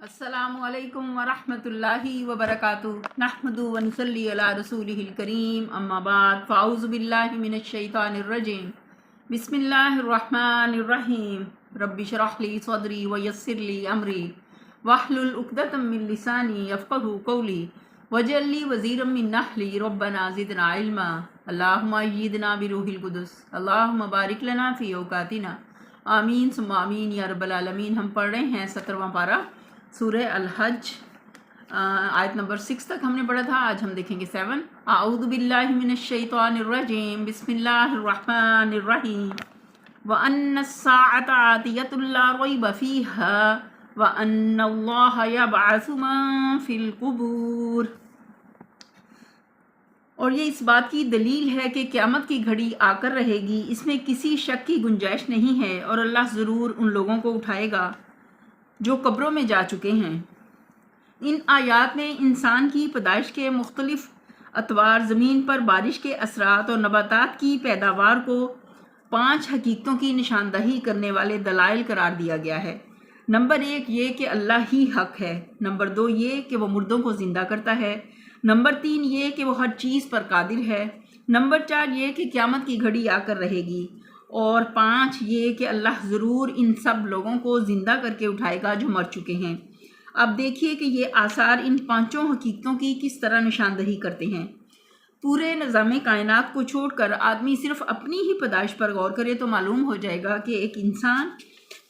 السلام علیکم ورحمۃ اللہ وبرکاتہ نحمدہ ونصلی علی رسولہ الکریم اما بعد فاعوذ باللہ من الشیطان الرجیم بسم اللہ الرحمن الرحیم رب اشرح لی صدری ویسر لی امری واحلل عقدۃ من لسانی یفقہوا قولی واجعل لی وزیرا من اہلی ربنا زدنا علما اللہم ایدنا بروح القدس اللہم بارک لنا فی اوقاتنا آمین ثم آمین یا رب العالمین۔ ہم پڑھ رہے ہیں 17واں پارہ سورہ الحج، آیت نمبر 6 تک ہم نے پڑھا تھا۔ آج ہم دیکھیں گے 7۔ اعوذ باللہ من الشیطان الرجیم بسم اللہ الرحمن الرحیم وَأَنَّ السَّاعَةَ آتِيَةٌ لَا رَيْبَ فِيهَا وَأَنَّ اللَّهَ يَبْعَثُ مَن فِي الْقُبُورِ۔ اور یہ اس بات کی دلیل ہے کہ قیامت کی گھڑی آ کر رہے گی، اس میں کسی شک کی گنجائش نہیں ہے، اور اللہ ضرور ان لوگوں کو اٹھائے گا جو قبروں میں جا چکے ہیں۔ ان آیات میں انسان کی پیدائش کے مختلف اطوار، زمین پر بارش کے اثرات اور نباتات کی پیداوار کو 5 حقیقتوں کی نشاندہی کرنے والے دلائل قرار دیا گیا ہے۔ نمبر 1 یہ کہ اللہ ہی حق ہے۔ نمبر 2 یہ کہ وہ مردوں کو زندہ کرتا ہے۔ نمبر 3 یہ کہ وہ ہر چیز پر قادر ہے۔ نمبر 4 یہ کہ قیامت کی گھڑی آ کر رہے گی۔ اور 5 یہ کہ اللہ ضرور ان سب لوگوں کو زندہ کر کے اٹھائے گا جو مر چکے ہیں۔ اب دیکھیے کہ یہ آثار ان 5 حقیقتوں کی کس طرح نشاندہی کرتے ہیں۔ پورے نظام کائنات کو چھوڑ کر آدمی صرف اپنی ہی پیدائش پر غور کرے تو معلوم ہو جائے گا کہ ایک انسان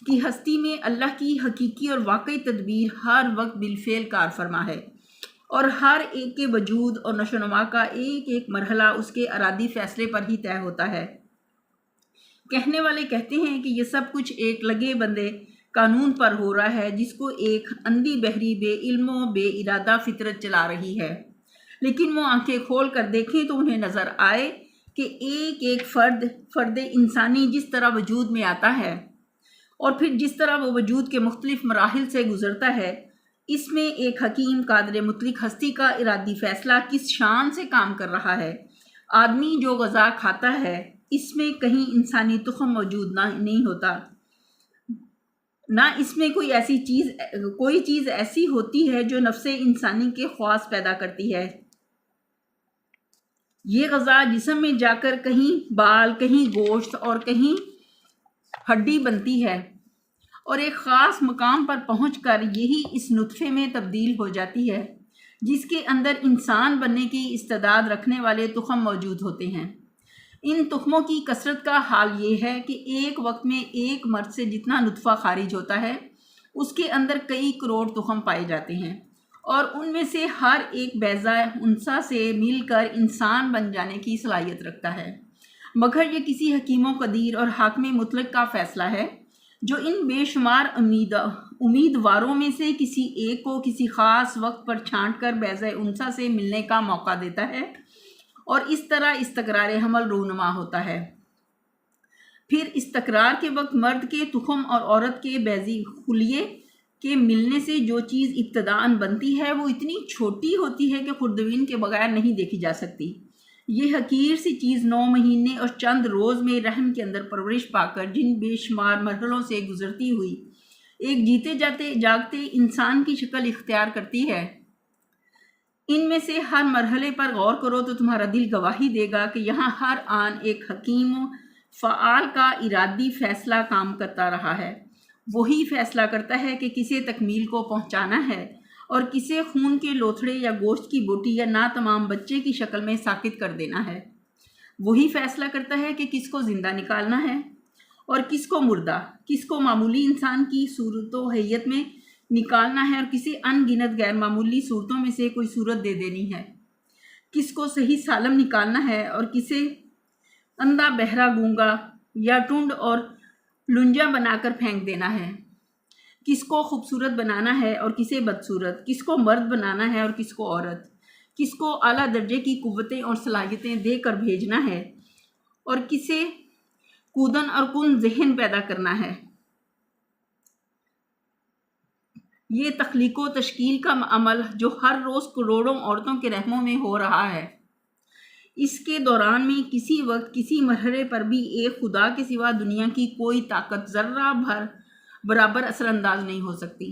کی ہستی میں اللہ کی حقیقی اور واقعی تدبیر ہر وقت بالفعل کار فرما ہے، اور ہر ایک کے وجود اور نشو و نما کا ایک ایک مرحلہ اس کے ارادی فیصلے پر ہی طے ہوتا ہے۔ کہنے والے کہتے ہیں کہ یہ سب کچھ ایک لگے بندے قانون پر ہو رہا ہے، جس کو ایک اندھی بہری بے علم و بے ارادہ فطرت چلا رہی ہے، لیکن وہ آنکھیں کھول کر دیکھیں تو انہیں نظر آئے کہ ایک ایک فرد انسانی جس طرح وجود میں آتا ہے اور پھر جس طرح وہ وجود کے مختلف مراحل سے گزرتا ہے، اس میں ایک حکیم قادر مطلق ہستی کا ارادی فیصلہ کس شان سے کام کر رہا ہے۔ آدمی جو غذا کھاتا ہے، اس میں کہیں انسانی تخم موجود نہیں ہوتا، نہ اس میں کوئی چیز ایسی ہوتی ہے جو نفس انسانی کے خواص پیدا کرتی ہے۔ یہ غذا جسم میں جا کر کہیں بال، کہیں گوشت اور کہیں ہڈی بنتی ہے، اور ایک خاص مقام پر پہنچ کر یہی اس نطفے میں تبدیل ہو جاتی ہے، جس کے اندر انسان بننے کی استعداد رکھنے والے تخم موجود ہوتے ہیں۔ ان تخموں کی کثرت کا حال یہ ہے کہ ایک وقت میں ایک مرد سے جتنا نطفہ خارج ہوتا ہے، اس کے اندر کئی کروڑ تخم پائے جاتے ہیں، اور ان میں سے ہر ایک بیضہ انثیٰ سے مل کر انسان بن جانے کی صلاحیت رکھتا ہے، مگر یہ کسی حکیم و قدیر اور حاکم مطلق کا فیصلہ ہے، جو ان بے شمار امیدواروں میں سے کسی ایک کو کسی خاص وقت پر چھانٹ کر بیضہ انثیٰ سے ملنے کا موقع دیتا ہے، اور اس طرح استقرار حمل رونما ہوتا ہے۔ پھر استقرار کے وقت مرد کے تخم اور عورت کے بیضی خلیے کے ملنے سے جو چیز ابتداءً بنتی ہے، وہ اتنی چھوٹی ہوتی ہے کہ خوردبین کے بغیر نہیں دیکھی جا سکتی۔ یہ حقیر سی چیز 9 مہینے اور چند روز میں رحم کے اندر پرورش پا کر جن بے شمار مرحلوں سے گزرتی ہوئی ایک جیتے جاگتے انسان کی شکل اختیار کرتی ہے۔ ان میں سے ہر مرحلے پر غور کرو تو تمہارا دل گواہی دے گا کہ یہاں ہر آن ایک حکیم فعال کا ارادی فیصلہ کام کرتا رہا ہے۔ وہی فیصلہ کرتا ہے کہ کسے تکمیل کو پہنچانا ہے اور کسے خون کے لوتھڑے یا گوشت کی بوٹی یا ناتمام بچے کی شکل میں ساقط کر دینا ہے۔ وہی فیصلہ کرتا ہے کہ کس کو زندہ نکالنا ہے اور کس کو مردہ، کس کو معمولی انسان کی صورت و حیت میں نکالنا ہے اور کسی ان گنت غیر معمولی صورتوں میں سے کوئی صورت دے دینی ہے، کس کو صحیح سالم نکالنا ہے اور کسے اندھا، بہرا، گونگا یا ٹنڈ اور لنجا بنا کر پھینک دینا ہے، کس کو خوبصورت بنانا ہے اور کسے بدصورت، کس کو مرد بنانا ہے اور کس کو عورت، کس کو اعلیٰ درجے کی قوتیں اور صلاحیتیں دے کر بھیجنا ہے اور کسے کودن اور کن ذہن پیدا کرنا ہے۔ یہ تخلیق و تشکیل کا عمل جو ہر روز کروڑوں عورتوں کے رحموں میں ہو رہا ہے، اس کے دوران میں کسی وقت کسی مرحلے پر بھی ایک خدا کے سوا دنیا کی کوئی طاقت ذرہ بھر برابر اثر انداز نہیں ہو سکتی۔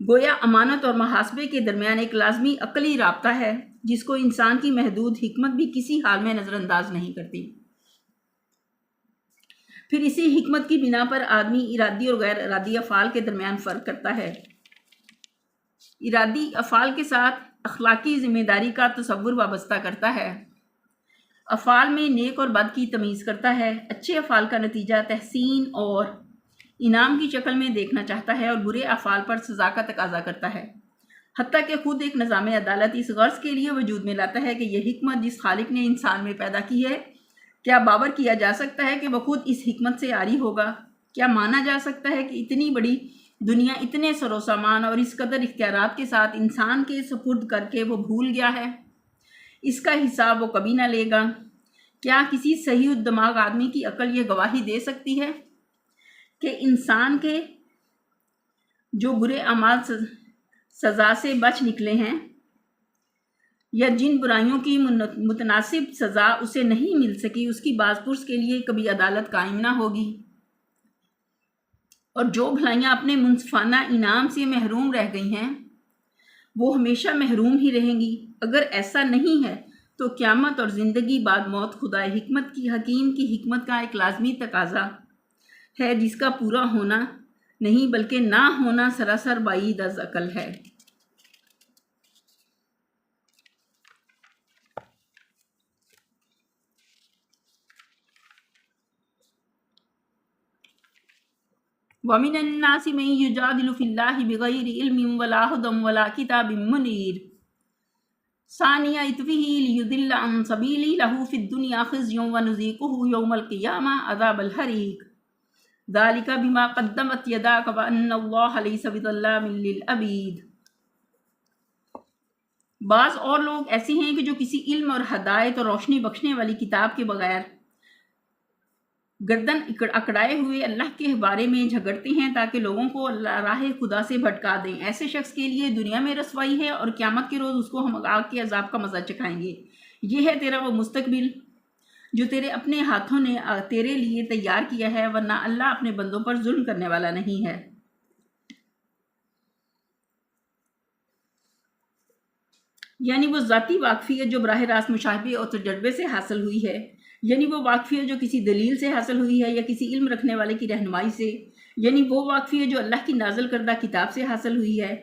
گویا امانت اور محاسبے کے درمیان ایک لازمی عقلی رابطہ ہے جس کو انسان کی محدود حکمت بھی کسی حال میں نظر انداز نہیں کرتی۔ پھر اسی حکمت کی بنا پر آدمی ارادی اور غیر ارادی افعال کے درمیان فرق کرتا ہے۔ ارادی افعال کے ساتھ اخلاقی ذمہ داری کا تصور وابستہ کرتا ہے۔ افعال میں نیک اور بد کی تمیز کرتا ہے۔ اچھے افعال کا نتیجہ تحسین اور انعام کی شکل میں دیکھنا چاہتا ہے اور برے افعال پر سزا کا تقاضا کرتا ہے۔ حتیٰ کہ خود ایک نظام عدالت اس غرض کے لیے وجود میں لاتا ہے کہ یہ حکمت جس خالق نے انسان میں پیدا کی ہے، کیا باور کیا جا سکتا ہے کہ وہ خود اس حکمت سے عاری ہوگا؟ کیا مانا جا سکتا ہے کہ اتنی بڑی دنیا اتنے سر و سامان اور اس قدر اختیارات کے ساتھ انسان کے سپرد کر کے وہ بھول گیا ہے؟ اس کا حساب وہ کبھی نہ لے گا۔ کیا کسی صحیح الدماغ آدمی کی عقل یہ گواہی دے سکتی ہے کہ انسان کے جو برے اعمال سزا سے بچ نکلے ہیں یا جن برائیوں کی متناسب سزا اسے نہیں مل سکی، اس کی باز پرس کے لیے کبھی عدالت قائم نہ ہوگی؟ اور جو بھلائیاں اپنے منصفانہ انعام سے محروم رہ گئی ہیں وہ ہمیشہ محروم ہی رہیں گی۔ اگر ایسا نہیں ہے تو قیامت اور زندگی بعد موت خدا حکمت کی حکیم کی حکمت کا ایک لازمی تقاضا ہے جس کا پورا ہونا نہیں بلکہ نہ ہونا سراسر بعید از عقل ہے۔ وَمِنَ النَّاسِ مَن يُجَادِلُ فِي اللَّهِ بِغَيْرِ عِلْمٍ وَلَا هُدًى وَلَا كِتَابٍ مُنِيرٍ ثَانِيَ عِطْفِهِ لِيُضِلَّ عَن سَبِيلِ لَهُ فِي الدُّنْيَا خِزْيٌ وَنُذِيقُهُ يَوْمَ الْقِيَامَةِ عَذَابَ الْحَرِيقِ ذَلِكَ بِمَا قَدَّمَتْ يَدَاكَ وَأَنَّ اللَّهَ لَيْسَ بِظَلَّامٍ لِّلْعَبِيدِ۔ بعض اور لوگ ایسے ہیں کہ جو کسی علم اور ہدایت اور روشنی بخشنے والی کتاب کے بغیر گردن اکڑائے ہوئے اللہ کے بارے میں جھگڑتے ہیں تاکہ لوگوں کو راہ خدا سے بھٹکا دیں۔ ایسے شخص کے لیے دنیا میں رسوائی ہے اور قیامت کے روز اس کو ہم آگ کے عذاب کا مزہ چکھائیں گے۔ یہ ہے تیرا وہ مستقبل جو تیرے اپنے ہاتھوں نے تیرے لیے تیار کیا ہے، ورنہ اللہ اپنے بندوں پر ظلم کرنے والا نہیں ہے۔ یعنی وہ ذاتی واقفیت جو براہ راست مشاہدے اور تجربے سے حاصل ہوئی ہے، یعنی وہ واقفیت جو کسی دلیل سے حاصل ہوئی ہے یا کسی علم رکھنے والے کی رہنمائی سے، یعنی وہ واقفیت جو اللہ کی نازل کردہ کتاب سے حاصل ہوئی ہے۔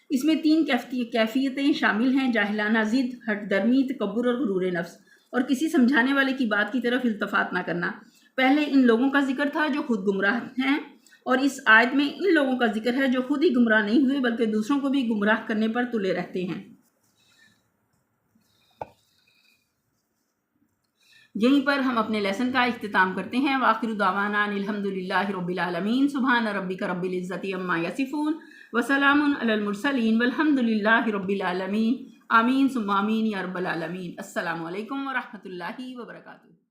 اس میں تین کیفیتیں شامل ہیں: جاہلانہ ضد، ہٹ درمی، تکبر اور غرور نفس، اور کسی سمجھانے والے کی بات کی طرف التفات نہ کرنا۔ پہلے ان لوگوں کا ذکر تھا جو خود گمراہ ہیں، اور اس آیت میں ان لوگوں کا ذکر ہے جو خود ہی گمراہ نہیں ہوئے بلکہ دوسروں کو بھی گمراہ کرنے پر تلے رہتے ہیں۔ یہیں پر ہم اپنے لیسن کا اختتام کرتے ہیں۔ وآخر دعوانا الحمدللہ رب العالمین۔ سبحان ربک رب العزۃ عما یصفون وسلام علی المرسلین والحمدللہ رب العالمین۔ آمین ثم آمین یا رب العالمین۔ السلام علیکم ورحمۃ اللہ وبرکاتہ۔